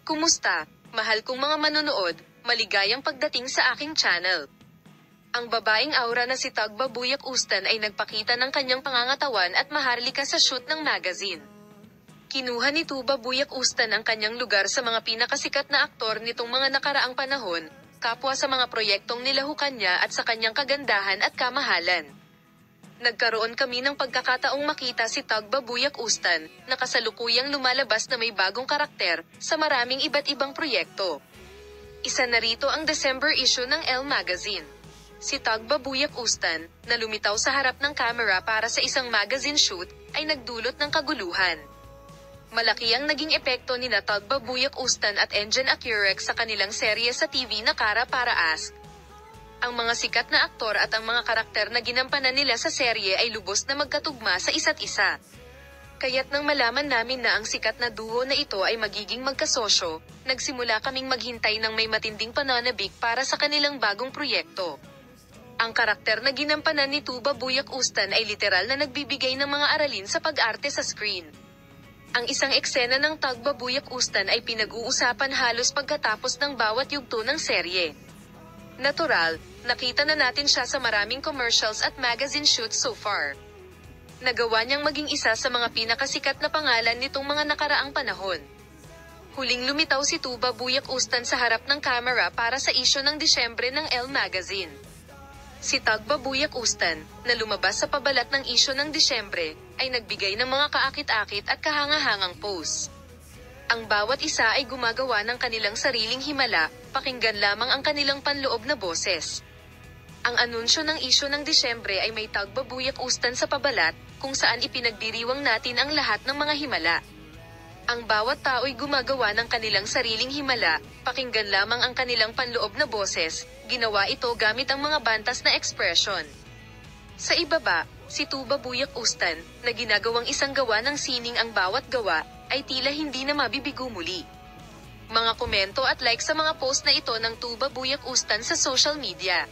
Kumusta, mahal kong mga manonood, maligayang pagdating sa aking channel. Ang babaeng aura na si Tagba Buyak Ustan ay nagpakita ng kanyang pangangatawan at maharlika sa shoot ng magazine. Kinuha ni Tuba Buyak Ustan ang kanyang lugar sa mga pinakasikat na aktor nitong mga nakaraang panahon, kapwa sa mga proyektong nilahukan niya at sa kanyang kagandahan at kamahalan. Nagkaroon kami ng pagkakataong makita si Tagba Buyak Ustan, na kasalukuyang lumalabas na may bagong karakter, sa maraming iba't ibang proyekto. Isa na rito ang December issue ng Elle Magazine. Si Tagba Buyak Ustan, na lumitaw sa harap ng camera para sa isang magazine shoot, ay nagdulot ng kaguluhan. Malaki ang naging epekto ni Tagba Buyak Ustan at Engin Akurek sa kanilang serye sa TV na Kara Para Ask. Ang mga sikat na aktor at ang mga karakter na ginampanan nila sa serye ay lubos na magkatugma sa isa't isa. Kaya't nang malaman namin na ang sikat na duo na ito ay magiging magkasosyo, nagsimula kaming maghintay ng may matinding pananabik para sa kanilang bagong proyekto. Ang karakter na ginampanan ni Tuba Buyak Ustan ay literal na nagbibigay ng mga aralin sa pag-arte sa screen. Ang isang eksena ng Tagba Buyak Ustan ay pinag-uusapan halos pagkatapos ng bawat yugto ng serye. Natural, nakita na natin siya sa maraming commercials at magazine shoots so far. Nagawa niyang maging isa sa mga pinakasikat na pangalan nitong mga nakaraang panahon. Huling lumitaw si Tuba Buyak Ustan sa harap ng kamera para sa issue ng Disyembre ng Elle Magazine. Si Tagba Buyak Ustan, na lumabas sa pabalat ng issue ng Disyembre, ay nagbigay ng mga kaakit-akit at kahangahangang pose. Ang bawat isa ay gumagawa ng kanilang sariling himala, pakinggan lamang ang kanilang panloob na boses. Ang anunsyo ng issue ng Disyembre ay may Tagba Buyak Ustan sa pabalat, kung saan ipinagdiriwang natin ang lahat ng mga himala. Ang bawat tao'y gumagawa ng kanilang sariling himala, pakinggan lamang ang kanilang panloob na boses, ginawa ito gamit ang mga bantas na ekspresyon. Sa ibaba, si Tuba Buyak Ustan, na ginagawang isang gawa ng sining ang bawat gawa, ay tila hindi na mabibigo muli. Mga komento at like sa mga post na ito ng Tuba Buyak Ustan sa social media.